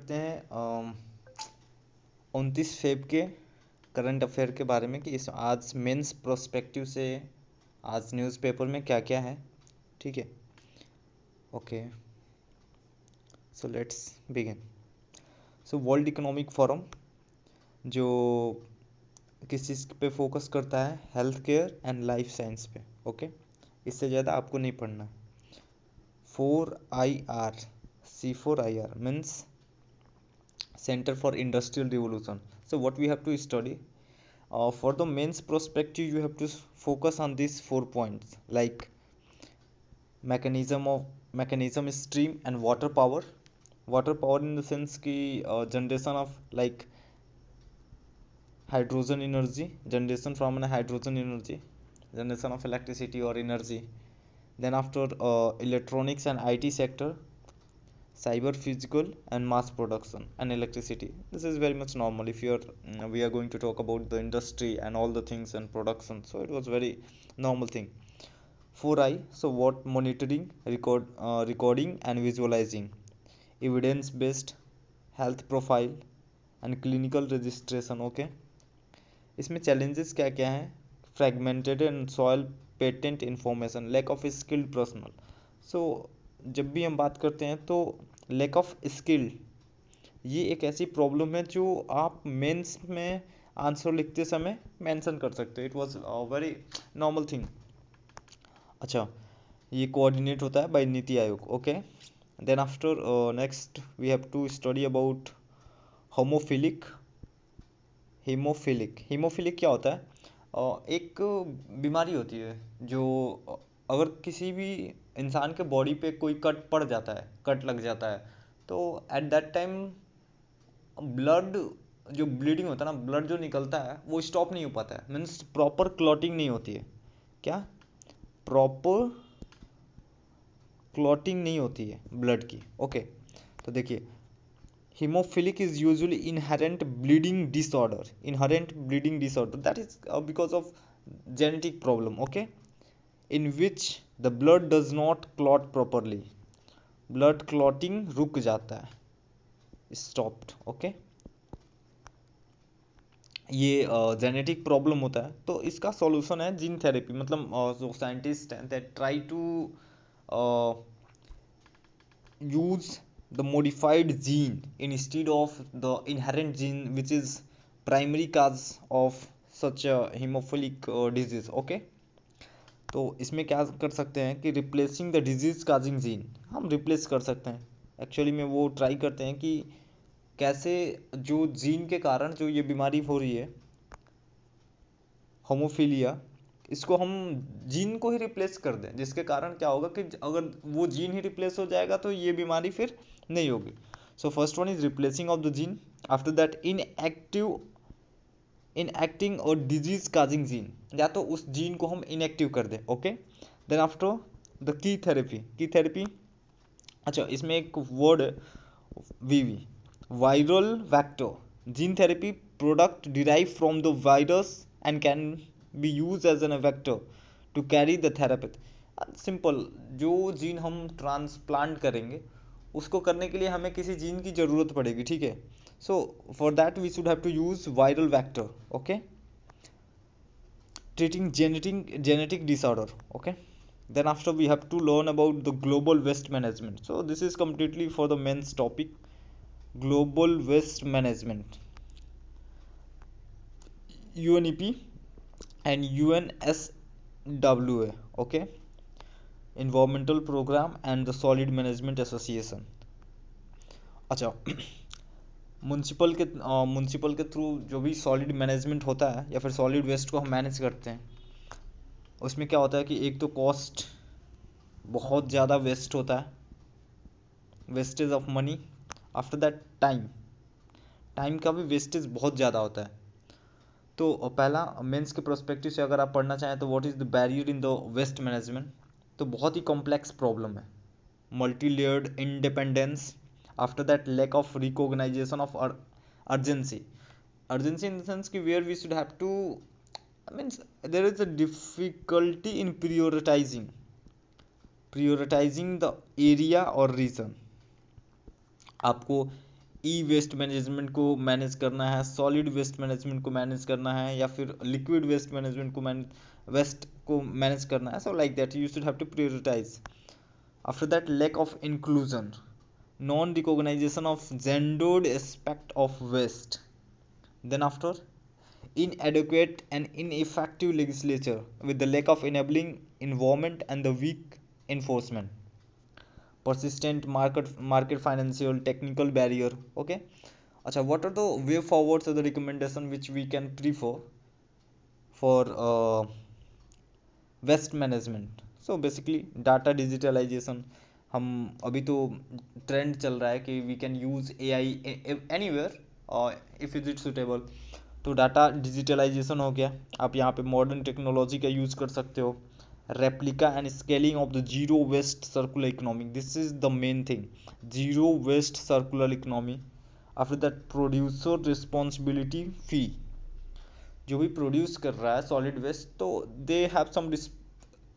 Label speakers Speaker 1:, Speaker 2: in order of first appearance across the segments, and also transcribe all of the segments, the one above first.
Speaker 1: करते हैं 29 फेब के करंट अफेयर के बारे में कि इस आज मेंस प्रोस्पेक्टिव से आज न्यूज़पेपर में क्या क्या है। ठीक है, okay, so let's begin. So world economic forum जो किस चीज़ पे फोकस करता है, health care and life science पे। ओके, इससे ज़्यादा आपको नहीं पढ़ना। 4IR, C4IR means Center for Industrial Revolution. So what we have to study for the mains perspective, you have to focus on these 4 points like mechanism, stream and water power. Water power in the sense ki generation of like hydrogen energy, generation from an hydrogen energy, generation of electricity or energy. Then after electronics and IT sector, cyber physical and mass production and electricity. This is very much normal if you're we are going to talk about the industry and all the things and production, so it was very normal thing. 4I, so what monitoring, recording and visualizing, evidence based, health profile and clinical registration. Okay, इसमें challenges क्या क्या हैं? Fragmented and soil patent information, lack of skilled personnel. So जब भी हम बात करते हैं तो लैक ऑफ स्किल ये एक ऐसी प्रॉब्लम है जो आप मेंस में आंसर लिखते समय मेंशन कर सकते हो। It was very normal thing. अच्छा, ये कोऑर्डिनेट होता है by NITI Aayog. Okay, then after next we have to study about homophilic. Haemophilic क्या होता है? एक बीमारी होती है जो अगर किसी भी इंसान के बॉडी पे कोई कट पड़ जाता है, कट लग जाता है, तो एट दैट टाइम ब्लड जो ब्लीडिंग होता है ना, ब्लड जो निकलता है वो स्टॉप नहीं हो पाता है, मीन्स प्रॉपर क्लॉटिंग नहीं होती है। क्या? प्रॉपर क्लॉटिंग नहीं होती है ब्लड की। ओके, तो देखिए hemophilic is usually inherent bleeding disorder that is because of genetic problem. Okay, in which the blood does not clot properly, blood clotting रुक जाता है, stopped. Okay, ये जेनेटिक प्रॉब्लम होता है, तो इसका सॉल्यूशन है जीन थेरेपी। मतलब जो साइंटिस्ट हैं that try to use the modified gene instead of the inherent gene which is primary cause of such a hemophilic disease. Okay, तो इसमें क्या कर सकते हैं कि replacing the disease causing gene हम रिप्लेस कर सकते हैं। एक्चुअली में वो ट्राई करते हैं कि कैसे जो जीन के कारण जो ये बीमारी हो रही है होमोफीलिया, इसको हम जीन को ही रिप्लेस कर दें, जिसके कारण क्या होगा कि अगर वो जीन ही रिप्लेस हो जाएगा तो ये बीमारी फिर नहीं होगी। So first one is replacing of the gene, after that inacting और डिजीज काजिंग जीन, या तो उस जीन को हम इनएक्टिव कर दें। Okay, then after the key therapy. अच्छा, इसमें एक वर्ड है VV, viral vector gene therapy, product derive from the virus and can be use as an vector to carry the therapy. Simple, जो gene हम transplant करेंगे उसको करने के लिए हमें किसी जीन की ज़रूरत पड़ेगी। ठीक है, so for that we should have to use viral vector. Okay, treating genetic disorder. Okay, then after we have to learn about the global waste management. So this is completely for the men's topic, global waste management, UNEP and UNSWA. Okay, environmental program and the solid management association. अच्छा, municipal के through जो भी solid management होता है या फिर solid waste को हम मैनेज करते हैं, उसमें क्या होता है कि एक तो कॉस्ट बहुत ज़्यादा वेस्ट होता है, wastage of money, after that time का भी वेस्टेज बहुत ज़्यादा होता है। तो पहला मेंस के प्रोस्पेक्टिव से अगर आप पढ़ना चाहें तो what is the barrier in the waste management, तो बहुत ही कॉम्प्लेक्स प्रॉब्लम है। Multi layered independence, after that lack of recognisation of urgency in the sense कि where we should have to means there is a difficulty in prioritising the area और region. आपको E waste management को manage करना है, solid waste management को manage करना है, या फिर लिक्विड वेस्ट मैनेजमेंट को वेस्ट को मैनेज करना है. So like that you should have to prioritize. After that, lack of inclusion, non recognition of gendered aspect of waste. Then after, inadequate and ineffective legislature with the lack of enabling environment and the weak enforcement. Persistent market financial technical barrier. Okay. Acha, what are the way forwards or the recommendation which we can prefer for waste management? So basically data digitalization. हम अभी तो trend चल रहा है कि we can use A I anywhere if is it suitable. तो data digitalization हो गया, आप यहाँ पे मॉडर्न टेक्नोलॉजी का यूज़ कर सकते हो. Replica and scaling of the zero waste circular economy, this is the main thing, zero waste circular economy. After that, producer responsibility fee. जो भी प्रोड्यूस कर रहा है सॉलिड वेस्ट, तो they have some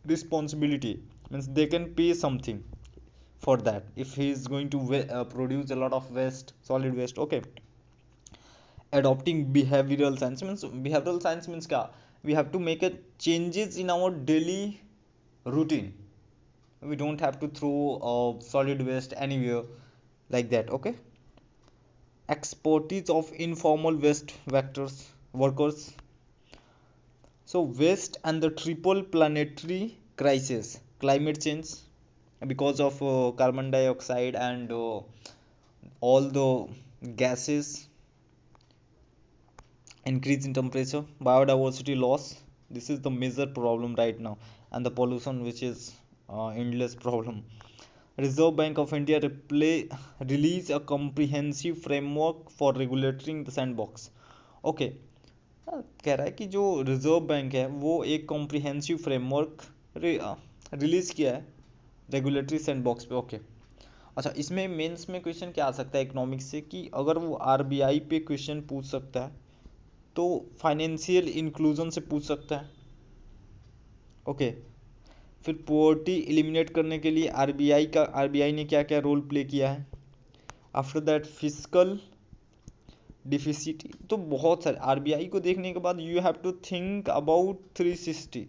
Speaker 1: responsibility, means they can pay something for that if he is going to produce a lot of waste, solid waste. Okay. Adopting behavioral science, means behavioral science means kya, we have to make a changes in our daily routine. We don't have to throw solid waste anywhere like that. Okay. Expertise of informal waste vectors workers. So waste and the triple planetary crisis, climate change because of carbon dioxide and all the gases, increase in temperature, biodiversity loss. This is the major problem right now, and the pollution, which is endless problem. Reserve Bank of India release a comprehensive framework for regulating the sandbox. Okay. कह रहा है कि जो reserve bank है वो एक comprehensive framework release किया है रेगुलेटरी सैंडबॉक्स पे. ओके. अच्छा, इसमें मेंस में क्वेश्चन क्या आ सकता है इकोनॉमिक्स से, कि अगर वो आरबीआई पे क्वेश्चन पूछ सकता है तो फाइनेंशियल इंक्लूजन से पूछ सकता है. ओके. फिर पोवर्टी एलिमिनेट करने के लिए आरबीआई ने क्या क्या रोल प्ले किया है. After that, physical deficit. तो बहुत सारे आरबीआई को देखने के बाद you have to think about 360,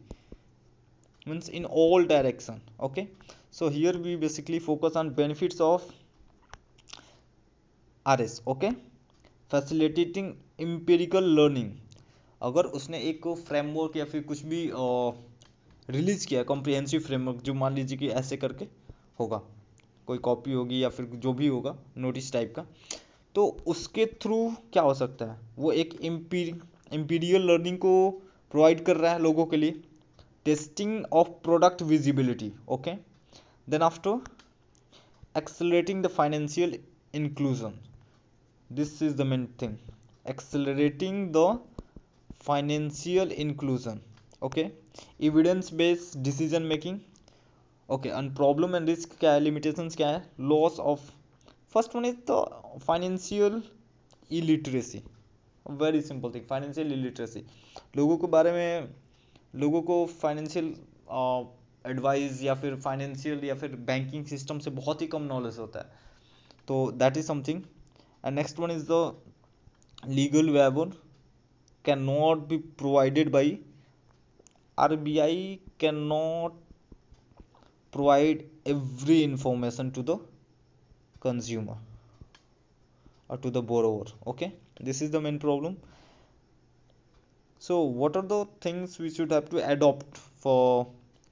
Speaker 1: means in all direction. Okay. So here we basically focus on benefits of RS. Okay. Facilitating empirical learning. अगर उसने एक फ्रेमवर्क या फिर कुछ भी रिलीज किया कॉम्प्रिहेंसिव फ्रेमवर्क, जो मान लीजिए कि ऐसे करके होगा, कोई कॉपी होगी या फिर जो भी होगा नोटिस टाइप का, तो उसके थ्रू क्या हो सकता है, वो एक एम्पीरियल लर्निंग को प्रोवाइड कर रहा है लोगों के लिए. Testing of product visibility. Okay. Then after, accelerating the financial inclusion. This is the main thing, accelerating the financial inclusion. Okay. Evidence based decision making. Okay. And problem and risk क्या है, limitations क्या है. Loss of, first one is the financial illiteracy. Very simple thing, financial illiteracy. लोगों को financial advice या फिर financial या फिर बैंकिंग सिस्टम से बहुत ही कम नॉलेज होता है, तो that is something. And next one is the legal waiver can not be provided by RBI, can not provide every information to the consumer or to the borrower. Okay, this is the main problem. So what are the things we should have to adopt for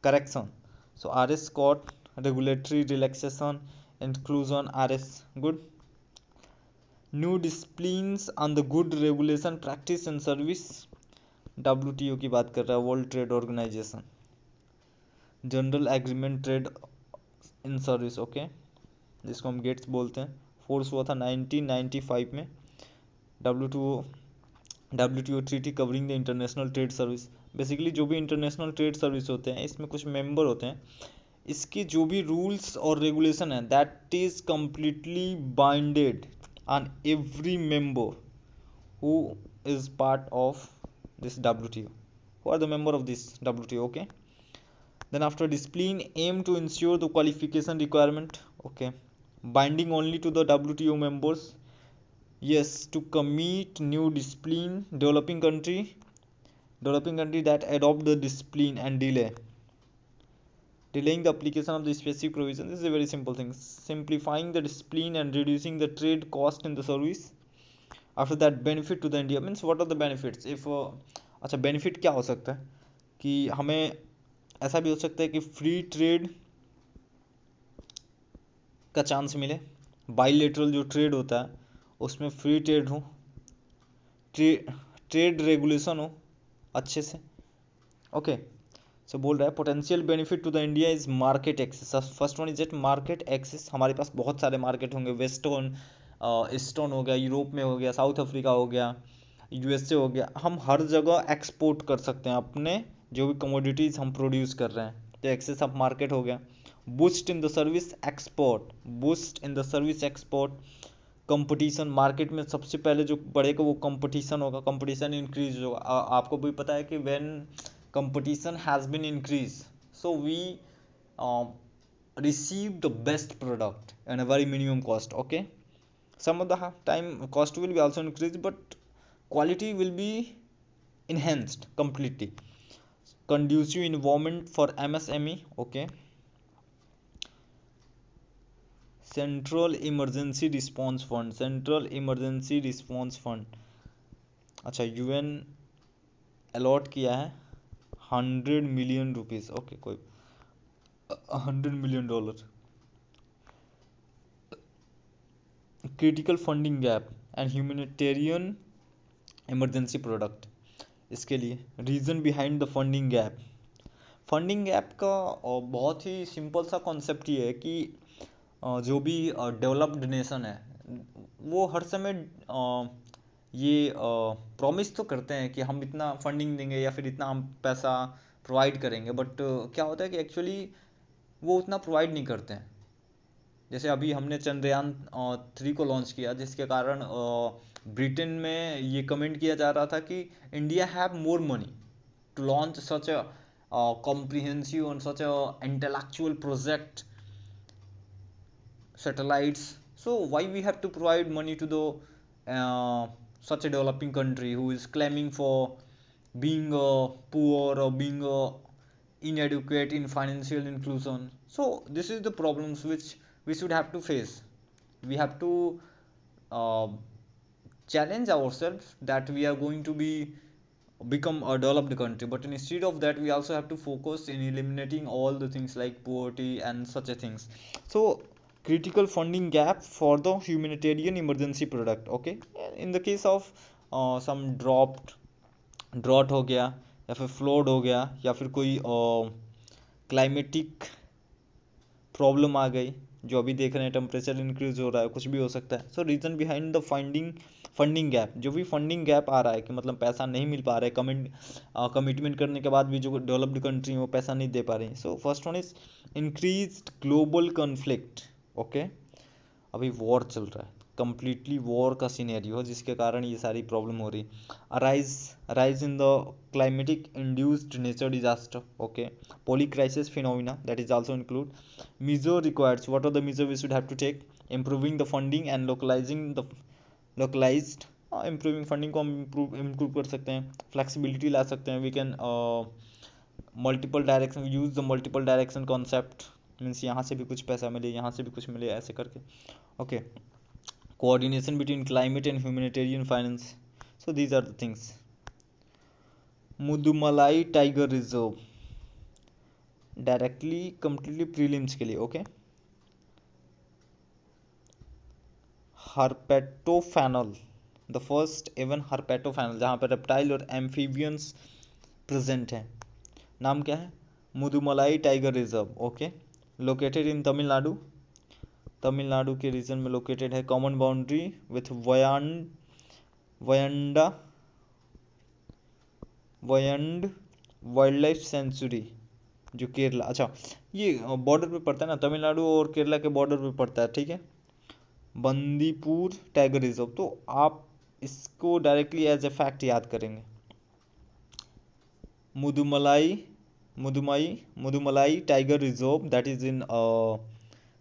Speaker 1: correction? So RS code, regulatory relaxation, inclusion. RS good. New disciplines on the good regulation practice and service. WTO की बात कर रहा है, world trade organization. General agreement trade in service. Okay, जिसको हम gets बोलते हैं. Force हुआ था 1995 में. WTO treaty covering the international trade service. Basically जो भी इंटरनेशनल ट्रेड सर्विस होते हैं, इसमें कुछ मेंबर होते हैं, इसके जो भी रूल्स और रेगुलेशन है, that is completely binded on every member who is part of this WTO, who are the member of this WTO. Okay. Then after, discipline aim to ensure the qualification requirement. Okay, binding only to the WTO members. Yes, to commit new discipline, developing country that adopt the discipline and delaying the application of the specific provision. This is a very simple thing, simplifying the discipline and reducing the trade cost in the service. After that, benefit to the India means what are the benefits if अच्छा benefit क्या हो सकता है कि हमें ऐसा भी हो सकता है कि फ्री ट्रेड का चांस मिले, बाइलेटरल जो ट्रेड होता है उसमें फ्री ट्रेड हो, ट्रेड रेगुलेशन हो अच्छे से। ओके, सो बोल रहा है potential benefit to the India is market access. First one is at market access. हमारे पास बहुत सारे मार्केट होंगे, वेस्टर्न ईस्टर्न हो गया, यूरोप में हो गया, साउथ अफ्रीका हो गया, यूएसए हो गया। हम हर जगह एक्सपोर्ट कर सकते हैं अपने जो भी कमोडिटीज हम प्रोड्यूस कर रहे हैं, तो एक्सेस ऑफ मार्केट हो गया। Boost in the service export, boost in the service export. Competition, market में सबसे पहले जो बढ़ेगा वो कंपटीशन होगा, कंपटीशन इंक्रीज होगा। आपको भी पता है कि when competition has been increase, so we receive the best product and a very minimum cost. Okay, some of the time cost will be also increased, but quality will be enhanced completely. Conducive environment for MSME. Okay, central emergency response fund, central emergency response fund. अच्छा, UN allot किया है 100 million rupees. Okay, कोई $100 million. Critical funding gap and humanitarian emergency product. इसके लिए reason behind the funding gap, funding gap का बहुत ही simple सा concept ये है कि जो भी डेवलप्ड नेशन है वो हर समय ये प्रॉमिस तो करते हैं कि हम इतना फंडिंग देंगे या फिर इतना हम पैसा प्रोवाइड करेंगे, बट क्या होता है कि एक्चुअली वो उतना प्रोवाइड नहीं करते हैं। जैसे अभी हमने चंद्रयान 3 को लॉन्च किया, जिसके कारण ब्रिटेन में ये कमेंट किया जा रहा था कि India have more money to launch such a comprehensive and such a intellectual project satellites, so why we have to provide money to the such a developing country who is claiming for being poor or being inadequate in financial inclusion. So this is the problems which we should have to face. We have to uh, challenge ourselves that we are going to become a developed country, but instead of that we also have to focus in eliminating all the things like poverty and such a things. So critical funding gap for the humanitarian emergency product. Okay, in the case of some drought हो गया या फिर flood हो गया या फिर कोई climatic problem आ गई, जो अभी देख रहे हैं टेम्परेचर इंक्रीज हो रहा है, कुछ भी हो सकता है। सो reason behind the funding gap, जो भी फंडिंग गैप आ रहा है कि मतलब पैसा नहीं मिल पा रहा है, कमिटमेंट करने के बाद भी जो डेवलप्ड कंट्री है वो पैसा नहीं दे पा रही। सो first one is increased global conflict. Okay, अभी वॉर चल रहा है, कंप्लीटली वॉर का सीनेरियो है, जिसके कारण ये सारी प्रॉब्लम हो रही। Arise in the climatic induced nature disaster. Okay, poly crisis phenomena that is also include. measure required, what are the measure we should have to take? Improving the funding and localized improving funding को हम improve कर सकते हैं, flexibility ला सकते हैं, we can multiple direction, use the multiple direction concept, means यहाँ से भी कुछ पैसा मिले, यहाँ से भी कुछ मिले, ऐसे करके। Okay, coordination between climate and humanitarian finance. So these are the things. Mudumalai tiger reserve directly completely prelims के लिए। Okay, herpetofaunal, the first ever herpetofaunal जहाँ पर रेप्टाइल और एम्फीबियंस प्रेजेंट हैं। नाम क्या है? Mudumalai tiger reserve. Okay, located in Tamil Nadu, Tamil Nadu के रीजन में लोकेटेड है। Common boundary with Wayanad wild life sanctuary जो केरला, अच्छा ये बॉर्डर पे पड़ता है ना, तमिलनाडु और केरला के बॉर्डर पे पड़ता है, ठीक है। बंदीपुर टाइगर रिजर्व, तो आप इसको डायरेक्टली एज ए फैक्ट याद करेंगे। Mudumalai tiger reserve that is in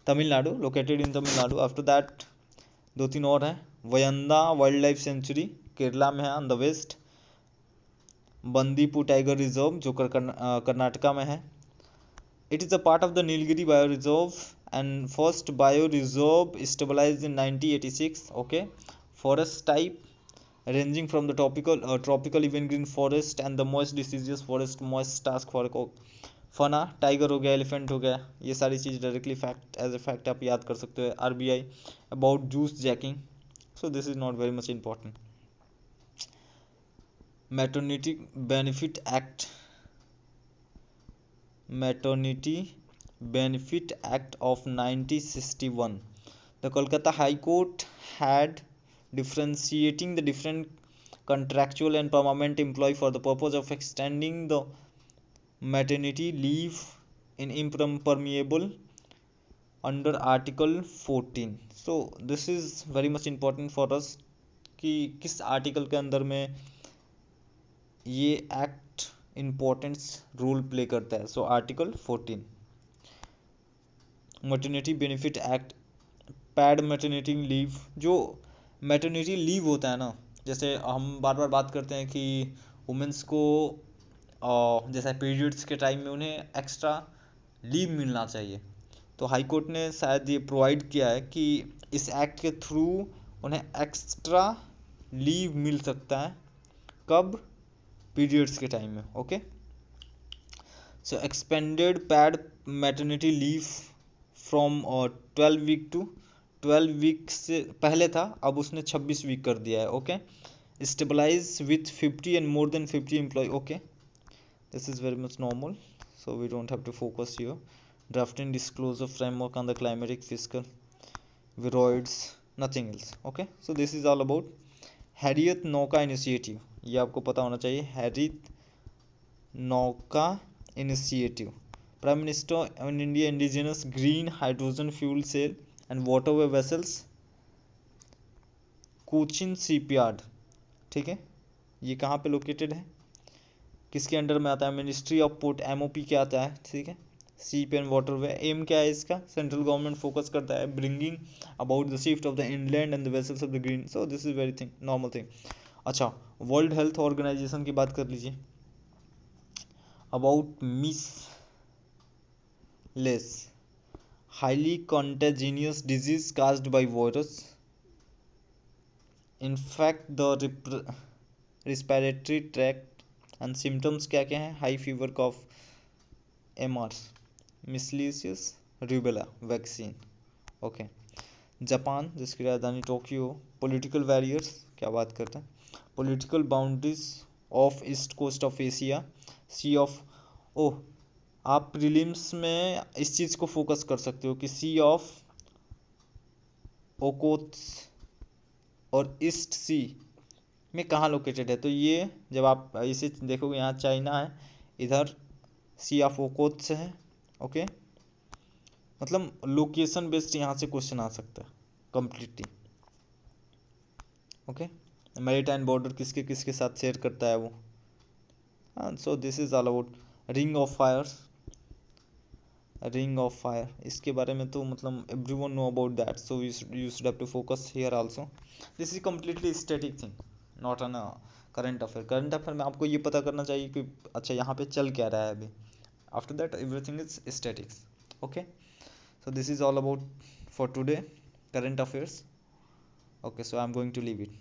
Speaker 1: Tamil Nadu, located in Tamil Nadu. After that 2-3 और हैं, Wayanad wild life sanctuary Kerala में है on the west. Bandipur tiger reserve जो कर्नाटका में है। It is a part of the Nilgiri bio reserve and first bio reserve stabilized in 1986। Okay, forest type ranging from the tropical evergreen forest and the moist deciduous forest moist task for fauna tiger हो गया, elephant हो गया, ये सारी चीज़ directly fact as a fact आप याद कर सकते हो। RBI about juice jacking, so this is not very much important. Maternity benefit act, maternity benefit act of 1961, the Kolkata High Court had differentiating the different contractual and permanent employee for the purpose of extending the maternity leave in impermeable under Article 14. So this is very much important for us कि किस article के अंदर में ये act importance role play करता है। So article 14 maternity benefit act, pad maternity leave, जो maternity leave होता है ना, जैसे हम बार बार बात करते हैं कि वुमेंस को जैसे पीरियड्स के टाइम में उन्हें एक्स्ट्रा लीव मिलना चाहिए, तो हाई कोर्ट ने शायद ये प्रोवाइड किया है कि इस एक्ट के थ्रू उन्हें एक्स्ट्रा लीव मिल सकता है। कब? पीरियड्स के टाइम में। Okay, so expanded paid maternity leave from 12 week to 12 week से पहले था, अब उसने 26 वीक कर दिया है। Okay, stabilize with 50 and more than 50 employ. Okay, this is very much normal, so we don't have to focus here. Drafting disclosure framework on the climatic fiscal viroids, nothing else. Okay, so this is all about Harit Nauka initiative, ये आपको पता होना चाहिए। Harit Nauka initiative, prime minister in India indigenous green hydrogen fuel cell and waterway vessels, Cochin shipyard. ठीक है, ये कहाँ पे लोकेटेड है, किसके अंडर में आता है? मिनिस्ट्री ऑफ पोर्ट, एमओपी के आता है। ठीक है, सीप एंड वाटरवे, एम क्या है इसका? सेंट्रल गवर्नमेंट फोकस करता है bringing about the shift of the inland and the vessels of the green, so this is very thing normal thing. अच्छा, वर्ल्ड हेल्थ ऑर्गेनाइजेशन की बात कर लीजिए, about measles highly contagious disease caused by virus infect the respiratory tract and symptoms क्या क्या हैं? High fever, cough, MR, measles, rubella vaccine. Okay, Japan जिसकी राजधानी टोक्यो, पॉलिटिकल बैरियर्स क्या बात करते हैं? Political boundaries of east coast of Asia, sea of, oh आप प्रीलिम्स में इस चीज़ को फोकस कर सकते हो कि सी ऑफ ओकोत्स और ईस्ट सी में कहाँ लोकेटेड है, तो ये जब आप इसे देखोगे यहाँ चाइना है, इधर सी ऑफ ओकोत्स है। ओके, मतलब लोकेशन बेस्ड यहाँ से क्वेश्चन आ सकता है कंप्लीटली। ओके, मैरीटाइम बॉर्डर किसके किसके साथ शेयर करता है वो। So this is all about ring of fire, ring of fire, इसके बारे में तो मतलब everyone know about that, so you should have to focus here also. This is completely static thing, not an current affair. Current affair में आपको ये पता करना चाहिए कि अच्छा यहाँ पे चल क्या रहा है अभी, after that everything is statics. Okay, so this is all about for today current affairs. Okay, so I'm going to leave it.